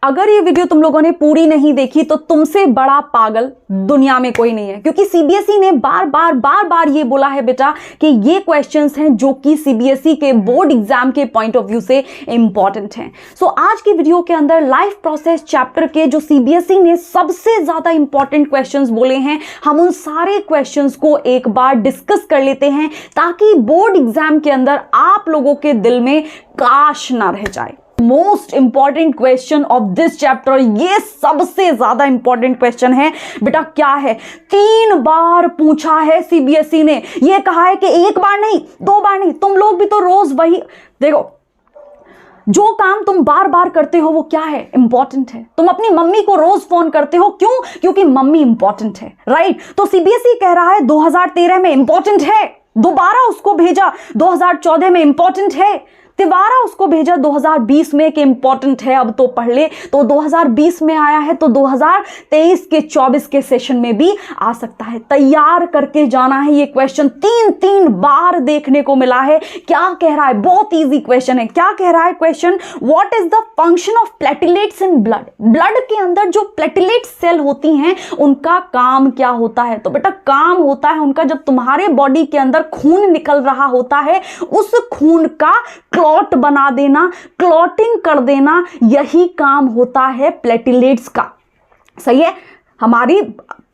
अगर ये वीडियो तुम लोगों ने पूरी नहीं देखी तो तुमसे बड़ा पागल दुनिया में कोई नहीं है, क्योंकि सीबीएसई ने बार बार ये बोला है बेटा कि ये क्वेश्चंस हैं जो कि सीबीएसई के बोर्ड एग्जाम के पॉइंट ऑफ व्यू से इंपॉर्टेंट हैं। सो आज की वीडियो के अंदर लाइफ प्रोसेस चैप्टर के जो सीबीएसई ने सबसे ज्यादा इंपॉर्टेंट क्वेश्चंस बोले हैं, हम उन सारे क्वेश्चंस को एक बार डिस्कस कर लेते हैं ताकि बोर्ड एग्जाम के अंदर आप लोगों के दिल में काश ना रह जाए। Most important question of this chapter, ये सबसे ज्यादा इंपॉर्टेंट क्वेश्चन है बेटा। क्या है? 3 बार पूछा है सीबीएसई ने। ये कहा है कि 1 बार नहीं, 2 बार नहीं, तुम लोग भी तो रोज वही देखो, जो काम तुम बार बार करते हो वो क्या है? इंपॉर्टेंट है। तुम अपनी मम्मी को रोज फोन करते हो, क्यों? क्योंकि मम्मी इंपॉर्टेंट है, राइट? तो सीबीएसई कह रहा है 2013 में इंपॉर्टेंट है, दोबारा उसको भेजा 2014 में इंपॉर्टेंट है, तिबारा उसको भेजा 2020 में कि इंपॉर्टेंट है, अब तो पढ़ ले। तो 2020 में आया है तो 2023 के 24 के सेशन में भी आ सकता है। तैयार करके जाना है। ये क्वेश्चन 3 बार देखने को मिला है। क्या कह रहा है? बहुत इजी क्वेश्चन है। क्या कह रहा है question? What is the function of platelets in blood? Blood के अंदर जो प्लेटिलेट सेल होती हैं उनका काम क्या होता है? तो बेटा काम होता है उनका, जब तुम्हारे बॉडी के अंदर खून निकल रहा होता है उस खून का क्लॉट बना देना, क्लॉटिंग कर देना, यही काम होता है प्लेटिलेट्स का। सही है? हमारी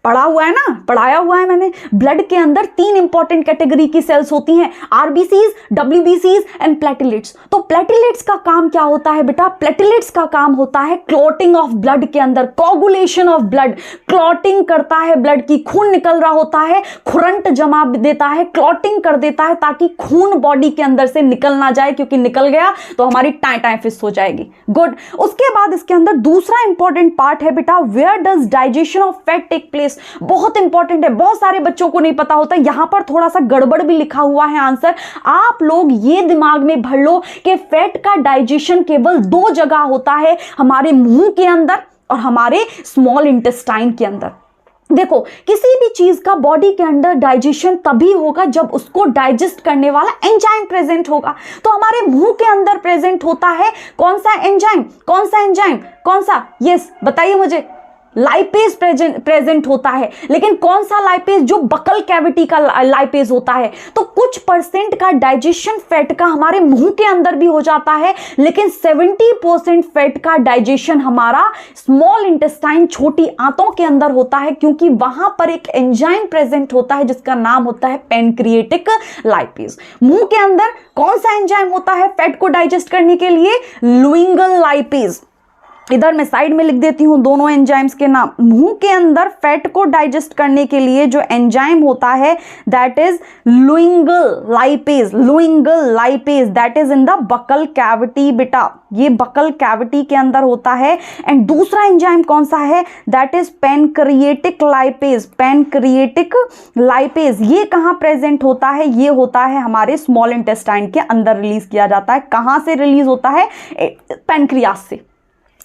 पढ़ा हुआ है ना, पढ़ाया हुआ है मैंने। ब्लड के अंदर 3 इंपॉर्टेंट कैटेगरी की सेल्स होती हैं, आरबीसीज, डब्ल्यूबीसीज एंड प्लेटिलेट्स। तो प्लेटिलेट्स का काम क्या होता है बेटा? प्लेटिलेट्स का काम होता है क्लॉटिंग ऑफ ब्लड के अंदर, कोगुलेशन ऑफ ब्लड, क्लॉटिंग करता है ब्लड की। खून निकल रहा होता है, खुरंट जमा देता है, क्लॉटिंग कर देता है ताकि खून बॉडी के अंदर से निकल ना जाए, क्योंकि निकल गया तो हमारी टाई फिस हो जाएगी। गुड। उसके बाद इसके अंदर दूसरा इंपॉर्टेंट पार्ट है बेटा, where does digestion of fat take place? बहुत इंपॉर्टेंट है, बहुत सारे बच्चों को नहीं पता होता। यहां पर थोड़ा सा गड़बड़ भी लिखा हुआ है आंसर। आप लोग ये दिमाग में भर लो कि फैट का डाइजेशन केवल 2 जगह होता है, हमारे मुंह के अंदर और हमारे स्मॉल इंटेस्टाइन के अंदर। देखो, किसी भी चीज का बॉडी के अंदर डाइजेशन तभी होगा जब उसको डाइजेस्ट करने वाला एंजाइम प्रेजेंट होगा। तो हमारे मुंह के अंदर प्रेजेंट होता है कौन सा एंजाइम? कौन सा एंजाइम? कौन सा? यस, बताइए मुझे। लाइपेज प्रेजेंट होता है, लेकिन कौन सा लाइपेज? जो बकल कैविटी का लाइपेज होता है। तो कुछ % का डाइजेशन फैट का हमारे मुंह के अंदर भी हो जाता है, लेकिन 70% फैट का डाइजेशन हमारा स्मॉल इंटेस्टाइन, छोटी आंतों के अंदर होता है, क्योंकि वहां पर एक एंजाइम प्रेजेंट होता है जिसका नाम होता है पैनक्रिएटिक लाइपेज। मुंह के अंदर कौन सा एंजाइम होता है फैट को डाइजेस्ट करने के लिए? लुइंगल लाइपेज। इधर मैं साइड में लिख देती हूं दोनों एंजाइम्स के नाम। मुंह के अंदर फैट को डाइजेस्ट करने के लिए जो एंजाइम होता है that is lingual lipase. Lingual lipase that is in the buccal cavity बेटा, ये बकल कैविटी के अंदर होता है। एंड दूसरा एंजाइम कौन सा है? That is pancreatic lipase. Pancreatic lipase ये कहां प्रेजेंट होता है? ये होता है हमारे स्मॉल इंटेस्टाइन के अंदर रिलीज किया जाता है। कहां से रिलीज होता है? पैनक्रियास से।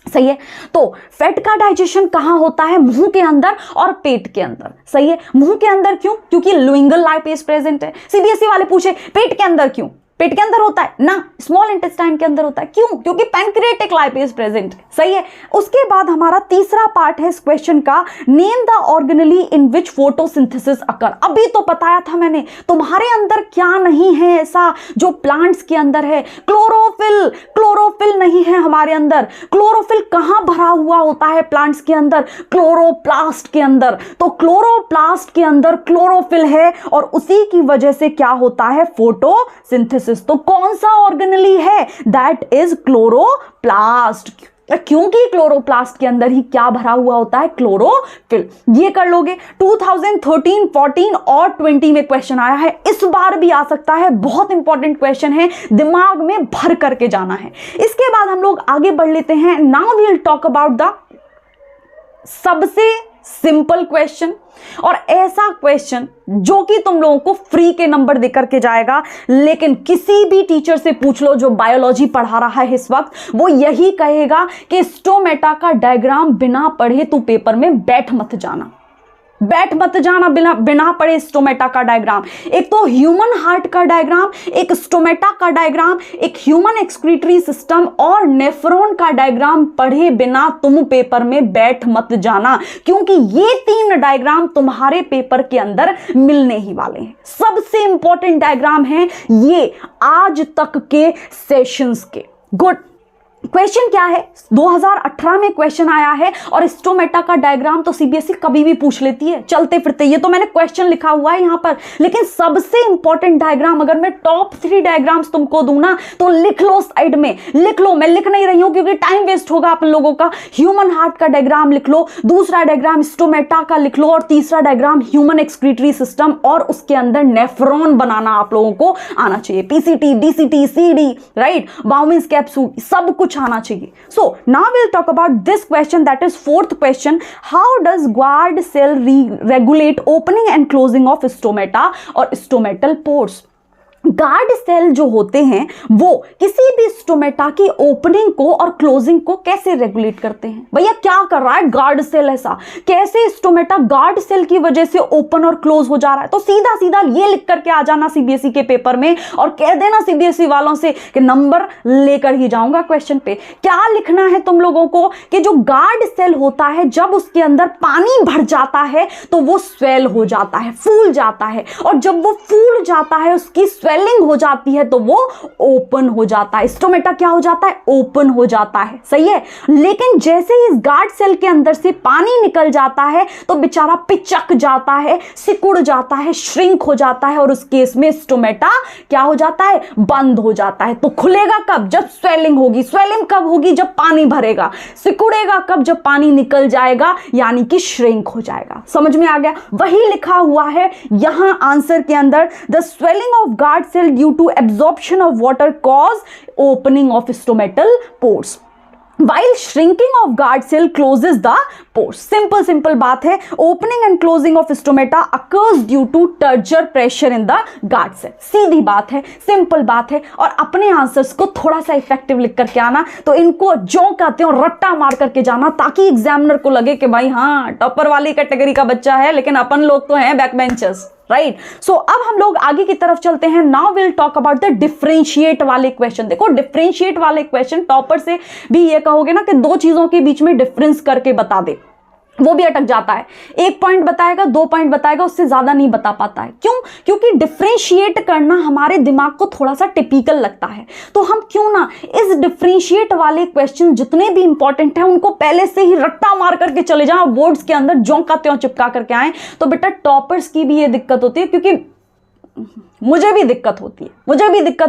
सही है? तो फैट का डाइजेशन कहां होता है? मुंह के अंदर और पेट के अंदर। सही है? मुंह के अंदर क्यों? क्योंकि लुइंगल लाइपेज प्रेजेंट है। सीबीएसई वाले पूछे पेट के अंदर क्यों? पेट के अंदर होता है ना, स्मॉल इंटेस्टाइन के अंदर होता है। क्यों? क्योंकि पैनक्रिएटिक लाइपेज प्रेजेंट है। सही है? उसके बाद हमारा तीसरा पार्ट है इस क्वेश्चन का, name the organelle in which photosynthesis occur. अभी तो बताया था मैंने, तुम्हारे अंदर क्या नहीं है ऐसा जो प्लांट्स के अंदर है? क्लोरोफिल। क्लोरोफिल नहीं है हमारे अंदर। क्लोरोफिल कहां भरा हुआ होता है प्लांट्स के अंदर? क्लोरोप्लास्ट के अंदर। तो क्लोरोप्लास्ट के अंदर क्लोरोफिल है और उसी की वजह से क्या होता है? फोटोसिंथेसिस। तो कौन सा ऑर्गेनेली है? दैट इज क्लोरोप्लास्ट, क्योंकि क्लोरोप्लास्ट के अंदर ही क्या भरा हुआ होता है? क्लोरोफिल। ये कर लोगे। 2013, 14 और 20 में क्वेश्चन आया है, इस बार भी आ सकता है। बहुत इंपॉर्टेंट क्वेश्चन है, दिमाग में भर करके जाना है। इसके बाद हम लोग आगे बढ़ लेते हैं। Now we will talk about the सबसे सिंपल क्वेश्चन, और ऐसा क्वेश्चन जो कि तुम लोगों को फ्री के नंबर देकर के जाएगा, लेकिन किसी भी टीचर से पूछ लो जो बायोलॉजी पढ़ा रहा है इस वक्त, वो यही कहेगा कि स्टोमेटा का डायग्राम बिना पढ़े तू पेपर में बैठ मत जाना। बैठ मत जाना बिना पढ़े स्टोमेटा का डायग्राम। एक तो ह्यूमन हार्ट का डायग्राम, एक स्टोमेटा का डायग्राम, एक ह्यूमन एक्सक्रीटरी सिस्टम और नेफ्रॉन का डायग्राम पढ़े बिना तुम पेपर में बैठ मत जाना, क्योंकि ये 3 डायग्राम तुम्हारे पेपर के अंदर मिलने ही वाले हैं। सबसे इंपॉर्टेंट डायग्राम है ये आज तक के सेशंस के। गुड। क्वेश्चन क्या है, 2018 में क्वेश्चन आया है और स्टोमेटा का डायग्राम तो सीबीएसई कभी भी पूछ लेती है चलते फिरते। ये तो मैंने क्वेश्चन लिखा हुआ है यहां पर, लेकिन सबसे इंपॉर्टेंट डायग्राम अगर मैं टॉप 3 डायग्राम्स तुमको दूं ना तो लिख लो, साइड में लिख लो। मैं लिख नहीं रही हूं क्योंकि टाइम वेस्ट होगा आप लोगों का। ह्यूमन हार्ट का डायग्राम लिख लो, दूसरा डायग्राम स्टोमेटा का लिख लो और तीसरा डायग्राम ह्यूमन एक्सक्रीटरी सिस्टम, और उसके अंदर नेफ्रॉन बनाना आप लोगों को आना चाहिए। PCT, DCT, CD, right, Bowman's capsule, सब कुछ आना चाहिए। So now we'll talk about this question, that is 4th question. How does guard cell regulate opening and closing of stomata or stomatal pores? Guard cell जो होते हैं वो किसी भी स्टोमेटा की ओपनिंग को और क्लोजिंग को कैसे रेगुलेट करते हैं? भैया क्या कर रहा है गार्ड सेल, ऐसा कैसे स्टोमेटा गार्ड सेल की वजह से ओपन और क्लोज हो जा रहा है? तो सीधा सीधा ये लिख करके आ जाना सीबीएसई के पेपर में और कह देना सीबीएसई वालों से कि नंबर लेकर ही जाऊंगा क्वेश्चन पे। क्या लिखना है तुम लोगों को कि जो गार्ड सेल होता है जब उसके अंदर पानी भर जाता है तो वो स्वेल हो जाता है, फूल जाता है, और जब वो फूल जाता है उसकी स्वेलिंग हो जाती है तो वो ओपन हो जाता है। स्टोमेटा क्या हो जाता है? ओपन हो जाता है, सही है। लेकिन जैसे ही इस गार्ड सेल के अंदर से पानी निकल जाता है तो बेचारा पिचक जाता है, सिकुड़ जाता है, श्रिंक हो जाता है, और उस केस में स्टोमेटा क्या हो जाता है? बंद हो जाता है। तो खुलेगा कब? जब स्वेलिंग होगी। स्वेलिंग कब होगी? जब पानी भरेगा। सिकुड़ेगा कब? जब पानी निकल जाएगा, यानी कि श्रिंक हो जाएगा। समझ में आ गया? वही लिखा हुआ है यहां आंसर के अंदर, the swelling of guard cell due to absorption of water cause opening of stomatal pores while shrinking of guard cell closes the pores. simple बात है। opening and closing of stomata occurs due to turgor pressure in the guard cell. सीधी बात है, simple बात है। और अपने answers को थोड़ा सा इफेक्टिव लिख करके आना, तो इनको जो कहते हो रट्टा मार करके जाना, ताकि एग्जामिनर को लगे कि भाई हाँ टॉपर वाली कैटेगरी का बच्चा है, लेकिन अपन लोग तो हैं बैक बेंचर्स, राइट। सो अब हम लोग आगे की तरफ चलते हैं। Now will talk about the differentiate वाले क्वेश्चन। देखो डिफरेंशिएट वाले क्वेश्चन टॉपर से भी ये कहोगे ना कि 2 चीजों के बीच में डिफरेंस करके बता दे, वो भी अटक जाता है। 1 पॉइंट बताएगा, 2 पॉइंट बताएगा, उससे ज्यादा नहीं बता पाता है। क्यों? क्योंकि डिफरेंशिएट करना हमारे दिमाग को थोड़ा सा टिपिकल लगता है। तो हम क्यों ना इस डिफरेंशिएट वाले क्वेश्चन जितने भी इंपॉर्टेंट हैं उनको पहले से ही रट्टा मार करके चले जाएं, बोर्ड्स के अंदर ज्यों का त्यों चिपका करके आए। तो बेटा टॉपर्स की भी ये दिक्कत होती है, क्योंकि मुझे भी दिक्कत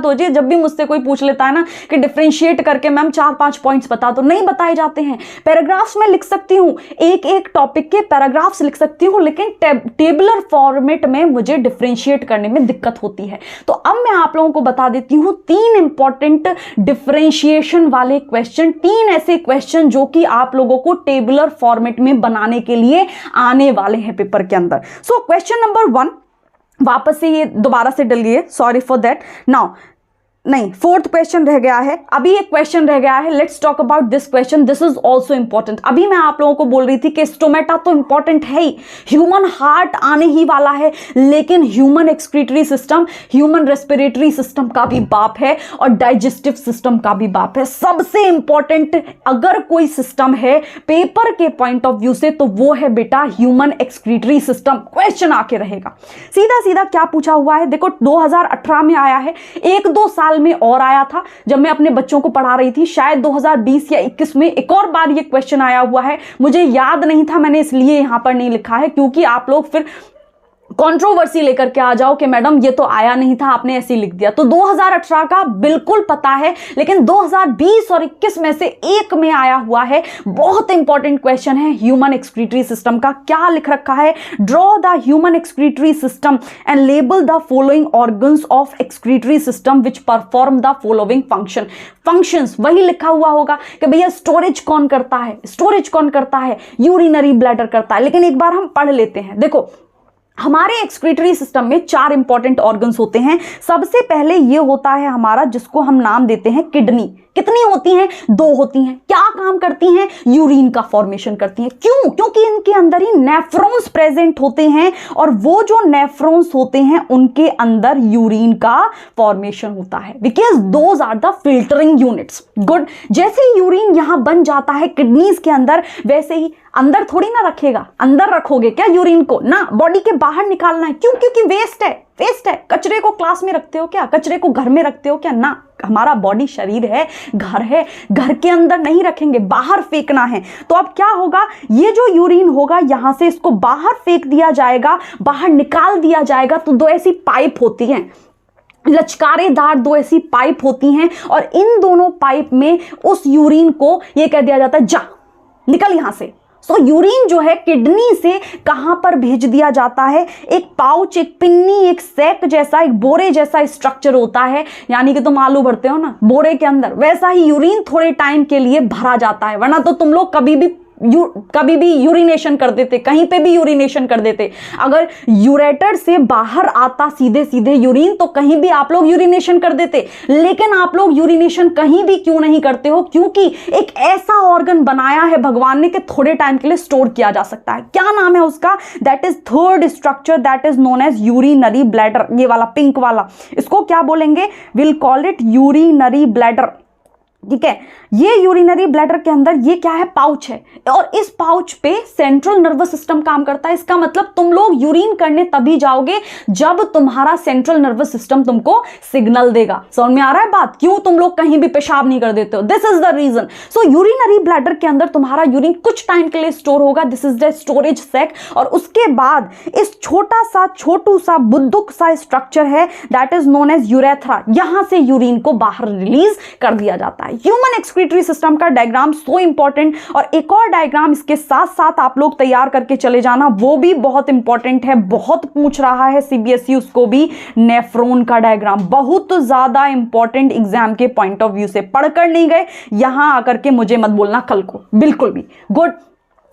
होती है जब भी मुझसे कोई पूछ लेता है ना कि डिफरेंशिएट करके मैम 4-5 पॉइंट्स बता दो, नहीं बताए जाते हैं। पैराग्राफ्स में लिख सकती हूँ, एक टॉपिक के पैराग्राफ्स लिख सकती हूँ, लेकिन टेबुलर फॉर्मेट में मुझे डिफरेंशिएट करने में दिक्कत होती है। तो अब मैं आप लोगों को बता देती हूँ 3 इंपॉर्टेंट डिफरेंशिएशन वाले क्वेश्चन, 3 ऐसे क्वेश्चन जो कि आप लोगों को टेबुलर फॉर्मेट में बनाने के लिए आने वाले हैं पेपर के अंदर। सो क्वेश्चन नंबर 1, वापस से ये दोबारा से डल गई है, सॉरी फॉर दैट। नाउ नहीं, 4th क्वेश्चन रह गया है, अभी एक क्वेश्चन रह गया है। Let's talk about this question, this is also important. अभी मैं आप लोगों को बोल रही थी कि स्टोमेटा तो इंपॉर्टेंट है ही, ह्यूमन हार्ट आने ही वाला है, लेकिन human excretory system, human respiratory system का भी बाप है और डाइजेस्टिव सिस्टम का भी बाप है। सबसे इंपॉर्टेंट अगर कोई सिस्टम है पेपर के पॉइंट ऑफ व्यू से तो वो है बेटा ह्यूमन एक्सक्रीटरी सिस्टम। क्वेश्चन आके रहेगा सीधा सीधा क्या पूछा हुआ है। देखो 2018 में आया है, 1-2 साल में और आया था जब मैं अपने बच्चों को पढ़ा रही थी, शायद 2020 या 21 में एक और बार ये क्वेश्चन आया हुआ है। मुझे याद नहीं था, मैंने इसलिए यहां पर नहीं लिखा है क्योंकि आप लोग फिर कंट्रोवर्सी लेकर के आ जाओ कि मैडम ये तो आया नहीं था, आपने ऐसे लिख दिया। तो 2018 का बिल्कुल पता है, लेकिन 2020 और 21 में से एक में आया हुआ है। बहुत इंपॉर्टेंट क्वेश्चन है ह्यूमन एक्सक्रीटरी सिस्टम का। क्या लिख रखा है? Draw the human excretory system and label the following organs of excretory system which perform the following functions. वही लिखा हुआ होगा कि भैया स्टोरेज कौन करता है? यूरिनरी ब्लैडर करता है। लेकिन एक बार हम पढ़ लेते हैं। देखो हमारे एक्सक्रीटरी सिस्टम में 4 इंपॉर्टेंट ऑर्गन्स होते हैं। सबसे पहले ये होता है हमारा, जिसको हम नाम देते हैं किडनी। कितनी होती हैं? 2 होती हैं। क्या काम करती हैं? यूरिन का फॉर्मेशन करती हैं। क्यों? क्योंकि इनके अंदर ही नेफ्रॉन्स प्रेजेंट होते हैं और वो जो नेफ्रॉन्स होते हैं उनके अंदर यूरिन का फॉर्मेशन होता है, because those are the filtering units. Good. जैसे ही यूरिन यहां बन जाता है किडनीज के अंदर, वैसे ही अंदर थोड़ी ना रखेगा, अंदर रखोगे क्या यूरिन को? ना, बॉडी के बाहर निकालना है। क्यों? क्योंकि वेस्ट है, वेस्ट है। कचरे को क्लास में रखते हो क्या? कचरे को घर में रखते हो क्या? ना, हमारा बॉडी शरीर है, घर है, घर के अंदर नहीं रखेंगे, बाहर फेंकना है। तो अब क्या होगा, ये जो यूरिन होगा यहां से इसको बाहर फेंक दिया जाएगा, बाहर निकाल दिया जाएगा। तो 2 ऐसी पाइप होती हैं, लचकारेदार 2 ऐसी पाइप होती हैं, और इन दोनों पाइप में उस यूरिन को ये कह दिया जाता है, जा निकल यहां से। सो यूरिन जो है किडनी से कहां पर भेज दिया जाता है? एक पाउच, एक पिन्नी, एक सैक जैसा, एक बोरे जैसा स्ट्रक्चर होता है, यानी कि तुम आलू भरते हो ना बोरे के अंदर, वैसा ही यूरिन थोड़े टाइम के लिए भरा जाता है। वरना तो तुम लोग कभी भी यूरिनेशन कर देते, कहीं पे भी यूरिनेशन कर देते। अगर यूरेटर से बाहर आता सीधे सीधे यूरिन तो कहीं भी आप लोग यूरिनेशन कर देते। लेकिन आप लोग यूरिनेशन कहीं भी क्यों नहीं करते हो? क्योंकि एक ऐसा ऑर्गन बनाया है भगवान ने कि थोड़े टाइम के लिए स्टोर किया जा सकता है। क्या नाम है उसका? That is third structure, that is known as urinary bladder. ये वाला पिंक वाला, इसको क्या बोलेंगे? Will call it urinary bladder. ठीक है, ये यूरिनरी ब्लैडर के अंदर ये क्या है? पाउच है, और इस पाउच पे सेंट्रल नर्वस सिस्टम काम करता है। इसका मतलब तुम लोग यूरिन करने तभी जाओगे जब तुम्हारा सेंट्रल नर्वस सिस्टम तुमको सिग्नल देगा। समझ में आ रहा है बात? क्यों तुम लोग कहीं भी पेशाब नहीं कर देते हो? This is the reason. So urinary bladder के अंदर तुम्हारा यूरिन कुछ टाइम के लिए स्टोर होगा, this is the storage sac. और उसके बाद इस छोटू सा बुद्दुक सा स्ट्रक्चर है, that is known as urethra. यहां से यूरिन को बाहर रिलीज कर दिया जाता है। ह्यूमन एक्सक्रीटरी सिस्टम का डायग्राम सो इंपॉर्टेंट, और एक और डायग्राम इसके साथ साथ आप लोग तैयार करके चले जाना, वो भी बहुत इंपॉर्टेंट है, बहुत पूछ रहा है सीबीएसई उसको भी। नेफ्रॉन का डायग्राम बहुत ज्यादा इंपॉर्टेंट, एग्जाम के पॉइंट ऑफ व्यू से। पढ़कर नहीं गए यहां आकर के मुझे मत बोलना कल को, बिल्कुल भी। गुड।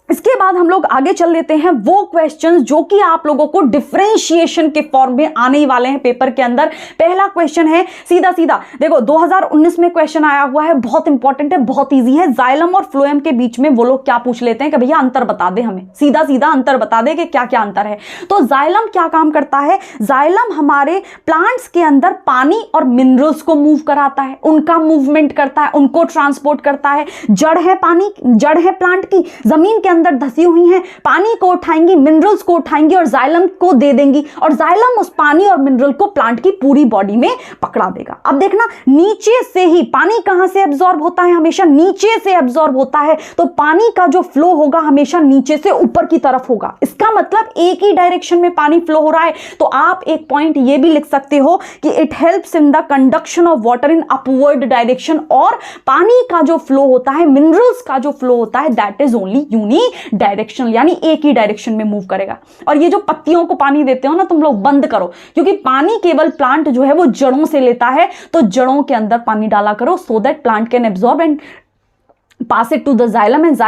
इसके बाद हम लोग आगे चल लेते हैं वो क्वेश्चंस जो कि आप लोगों को डिफरेंशिएशन के फॉर्म में आने ही वाले हैं पेपर के अंदर। पहला क्वेश्चन है सीधा सीधा, देखो 2019 में क्वेश्चन आया हुआ है, बहुत इंपॉर्टेंट है, बहुत इजी है। जाइलम और फ्लोएम के बीच में वो लोग क्या पूछ लेते हैं कि भैया अंतर बता दे, हमें सीधा सीधा अंतर बता दे कि क्या क्या अंतर है। तो जाइलम क्या काम करता है? जाइलम हमारे प्लांट्स के अंदर पानी और मिनरल्स को मूव कराता है, उनका मूवमेंट करता है, उनको ट्रांसपोर्ट करता है। जड़ है पानी, जड़ है प्लांट की, जमीन के अंदर धसी हुई हैं, पानी को उठाएंगी, मिनरल्स को उठाएंगी और जाइलम को दे देंगी, और जाइलम उस पानी और मिनरल को प्लांट की पूरी बॉडी में पकड़ा देगा। अब देखना, नीचे से ही पानी कहां से एब्जॉर्ब होता है? हमेशा नीचे से एब्जॉर्ब होता है। तो पानी का जो फ्लो होगा हमेशा नीचे से ऊपर की तरफ होगा। इसका मतलब एक ही डायरेक्शन में पानी फ्लो हो रहा है। तो आप एक पॉइंट ये भी लिख सकते हो कि it helps in the conduction of water in upward direction. और पानी का जो फ्लो होता है, मिनरल्स का जो फ्लो होता है, that is only unidirectional, यानी एक ही डायरेक्शन में मूव करेगा। और ये जो पत्तियों को पानी देते हो ना तुम लोग, बंद करो, क्योंकि पानी केवल प्लांट जो है वो जड़ों से लेता है। तो जड़ों के अंदर पानी डाला करो, so that plant can absorb and pass it to the xylem and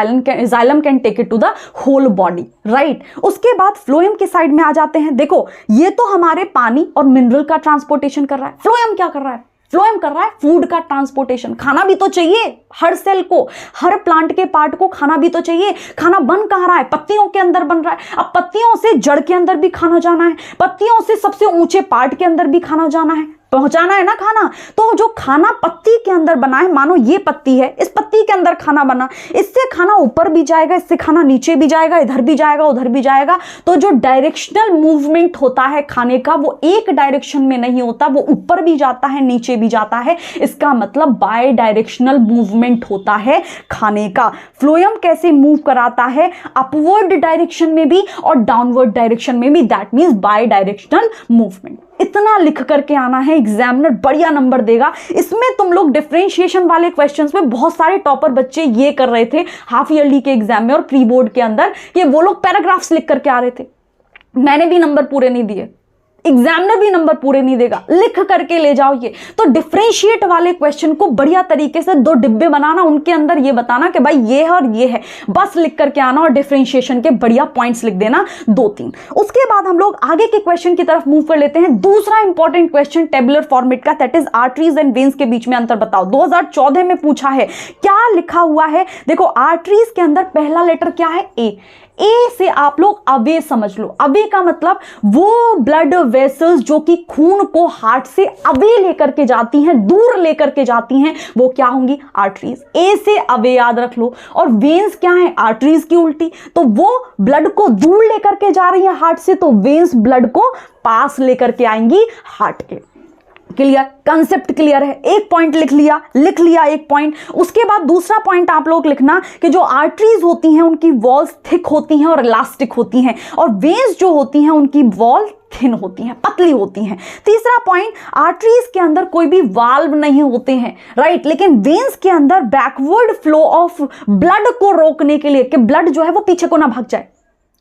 xylem can take it to the whole body, right? उसके बाद फ्लोएम के साइड में आ जाते हैं। देखो ये तो हमारे पानी और मिनरल का ट्रांसपोर्टेशन कर रहा है। फ्लोएम क्या कर रहा है? फ्लोएम कर रहा है फूड का ट्रांसपोर्टेशन। खाना भी तो चाहिए हर सेल को, हर प्लांट के पार्ट को खाना भी तो चाहिए। खाना बन कहाँ रहा है? पत्तियों के अंदर बन रहा है। अब पत्तियों से जड़ के अंदर भी खाना जाना है, पत्तियों से सबसे ऊंचे पार्ट के अंदर भी खाना जाना है, पहुंचाना है ना खाना। तो जो खाना पत्ती के अंदर बना है, मानो ये पत्ती है, इस पत्ती के अंदर खाना बना, इससे खाना ऊपर भी जाएगा, इससे खाना नीचे भी जाएगा, इधर भी जाएगा, उधर भी जाएगा। तो जो डायरेक्शनल मूवमेंट होता है खाने का, वो एक डायरेक्शन में नहीं होता, वो ऊपर भी जाता है, नीचे भी जाता है। इसका मतलब बाय डायरेक्शनल मूवमेंट होता है खाने का। फ्लोएम कैसे मूव कराता है? अपवर्ड डायरेक्शन में भी और डाउनवर्ड डायरेक्शन में भी, that means by directional movement. इतना लिख करके आना है, एग्जामिनर बढ़िया नंबर देगा। इसमें तुम लोग डिफरेंशिएशन वाले क्वेश्चंस में बहुत सारे टॉपर बच्चे ये कर रहे थे हाफ ईयरली के एग्जाम में और प्री बोर्ड के अंदर, कि वो लोग पैराग्राफ्स लिख करके आ रहे थे। मैंने भी नंबर पूरे नहीं दिए, एग्जामिनर भी नंबर पूरे नहीं देगा, लिख करके ले जाओ ये। तो डिफरेंशिएट वाले क्वेश्चन को बढ़िया तरीके से 2 डिब्बे बनाना, उनके अंदर ये बताना कि भाई ये है और ये है, बस लिख करके आना और डिफरेंशिएशन के बढ़िया पॉइंट्स लिख देना 2-3। उसके बाद हम लोग आगे के क्वेश्चन की तरफ मूव कर लेते हैं। दूसरा इंपॉर्टेंट क्वेश्चन टेबुलर फॉर्मेट का, that is arteries and veins के बीच में अंतर बताओ। 2014 में पूछा है, क्या लिखा हुआ है, देखो आर्टरीज के अंदर पहला लेटर क्या है, ए से आप लोग अवे समझ लो। अवे का मतलब वो ब्लड वेसल्स जो कि खून को हार्ट से अवे लेकर के जाती हैं, दूर लेकर के जाती हैं, वो क्या होंगी, आर्टरीज। ए से अवे याद रख लो। और वेन्स क्या है, आर्टरीज की उल्टी, तो वो ब्लड को दूर लेकर के जा रही है हार्ट से, तो वेन्स ब्लड को पास लेकर के आएंगी हार्ट के। क्लियर, कंसेप्ट क्लियर है। एक पॉइंट लिख लिया एक पॉइंट। उसके बाद दूसरा पॉइंट आप लोग लिखना कि जो आर्टरीज होती हैं उनकी वॉल्स थिक होती हैं और इलास्टिक होती हैं, और वेन्स जो होती हैं उनकी वॉल थिन होती हैं, पतली होती हैं। तीसरा पॉइंट, आर्टरीज के अंदर कोई भी वाल्व नहीं होते हैं, राइट, लेकिन वेन्स के अंदर बैकवर्ड फ्लो ऑफ ब्लड को रोकने के लिए, कि ब्लड जो है वो पीछे को ना भाग जाए,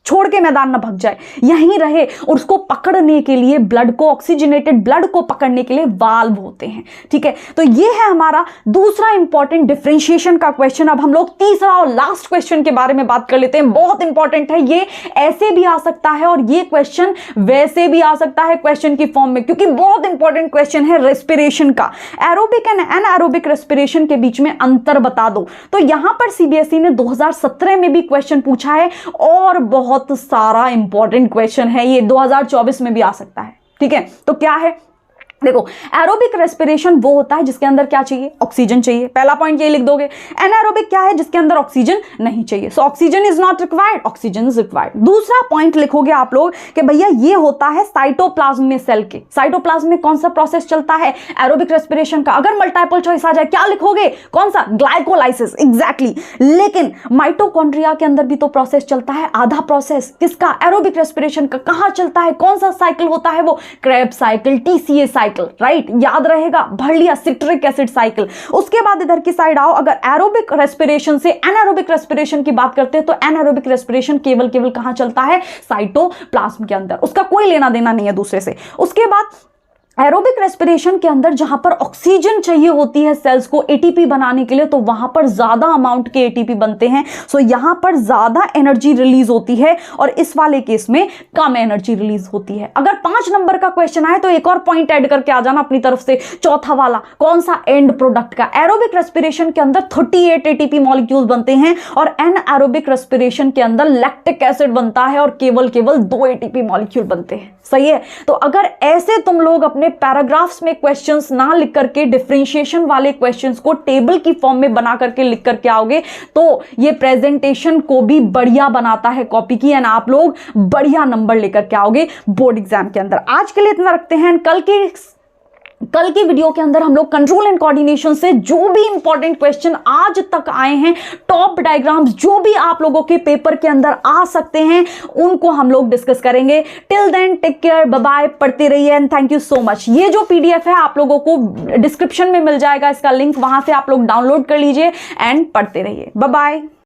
छोड़ के मैदान ना भाग जाए, यहीं रहे, और उसको पकड़ने के लिए ब्लड को, ऑक्सीजनेटेड ब्लड को पकड़ने के लिए वाल्व होते हैं। ठीक है, तो ये है हमारा दूसरा इंपॉर्टेंट डिफरेंशिएशन का क्वेश्चन। अब हम लोग तीसरा और लास्ट क्वेश्चन के बारे में बात कर लेते हैं। बहुत इंपॉर्टेंट है, ये ऐसे भी आ सकता है और ये क्वेश्चन वैसे भी आ सकता है क्वेश्चन की फॉर्म में, क्योंकि बहुत इंपॉर्टेंट क्वेश्चन है रेस्पिरेशन का। एरोबिक एंड एनारोबिक रेस्पिरेशन के बीच में अंतर बता दो। तो यहां पर सीबीएसई ने 2017 में भी क्वेश्चन पूछा है, और बहुत सारा इंपॉर्टेंट क्वेश्चन है ये, 2024 में भी आ सकता है। ठीक है, तो क्या है, देखो एरोबिक रेस्पिरेशन वो होता है जिसके अंदर क्या चाहिए, ऑक्सीजन चाहिए, पहला पॉइंट ये लिख दोगे। एनारोबिक क्या है, जिसके अंदर ऑक्सीजन नहीं चाहिए, so oxygen is not required, oxygen is required. दूसरा पॉइंट लिखोगे आप लोग कि भैया ये होता है साइटोप्लाज्म में सेल के। साइटोप्लाज्म में कौन सा प्रोसेस चलता है, एरोबिक रेस्पिरेशन का। अगर मल्टीपल चॉइस आ जाए क्या लिखोगे, कौन सा, ग्लाइकोलाइसिस, एग्जैक्टली। लेकिन माइटोकॉन्ड्रिया के अंदर भी तो प्रोसेस चलता है, आधा प्रोसेस किसका, एरोबिक रेस्पिरेशन का। कहां चलता है, कौन सा साइकिल होता है वो, Krebs cycle, TCA cycle, right, याद रहेगा, भर लिया, सिट्रिक एसिड साइकिल। उसके बाद इधर की साइड आओ, अगर एरोबिक रेस्पिरेशन से एनारोबिक रेस्पिरेशन की बात करते हैं तो एनारोबिक रेस्पिरेशन केवल कहां चलता है, साइटोप्लाज्म के अंदर, उसका कोई लेना देना नहीं है दूसरे से। उसके बाद एरोबिक रेस्पिरेशन के अंदर जहां पर ऑक्सीजन चाहिए होती है सेल्स को एटीपी बनाने के लिए, तो वहां पर ज्यादा अमाउंट के एटीपी बनते हैं, सो यहां पर ज्यादा एनर्जी रिलीज होती है, और इस वाले केस में कम एनर्जी रिलीज होती है। अगर 5 नंबर का क्वेश्चन आए तो एक और पॉइंट ऐड करके आ जाना अपनी तरफ से, चौथा वाला, कौन सा, एंड प्रोडक्ट का। एरोबिक रेस्पिरेशन के अंदर 38 एटीपी मॉलिक्यूल बनते हैं, और एनारोबिक रेस्पिरेशन के अंदर लैक्टिक एसिड बनता है और केवल 2 एटीपी मॉलिक्यूल बनते हैं। सही है, तो अगर ऐसे तुम लोग अपने पैराग्राफ्स में क्वेश्चंस ना लिख करके डिफरेंशिएशन वाले क्वेश्चंस को टेबल की फॉर्म में बना करके लिख करके आओगे, तो ये प्रेजेंटेशन को भी बढ़िया बनाता है कॉपी की, एंड आप लोग बढ़िया नंबर लेकर के आओगे बोर्ड एग्जाम के अंदर। आज के लिए इतना रखते हैं। कल की वीडियो के अंदर हम लोग कंट्रोल एंड कोऑर्डिनेशन से जो भी इंपॉर्टेंट क्वेश्चन आज तक आए हैं, टॉप डायग्राम्स जो भी आप लोगों के पेपर के अंदर आ सकते हैं, उनको हम लोग डिस्कस करेंगे। Till then take care, bye bye, पढ़ते रहिए and thank you so much. ये जो पीडीएफ है आप लोगों को डिस्क्रिप्शन में मिल जाएगा, इसका लिंक, वहां से आप लोग डाउनलोड कर लीजिए एंड पढ़ते रहिए। Bye bye.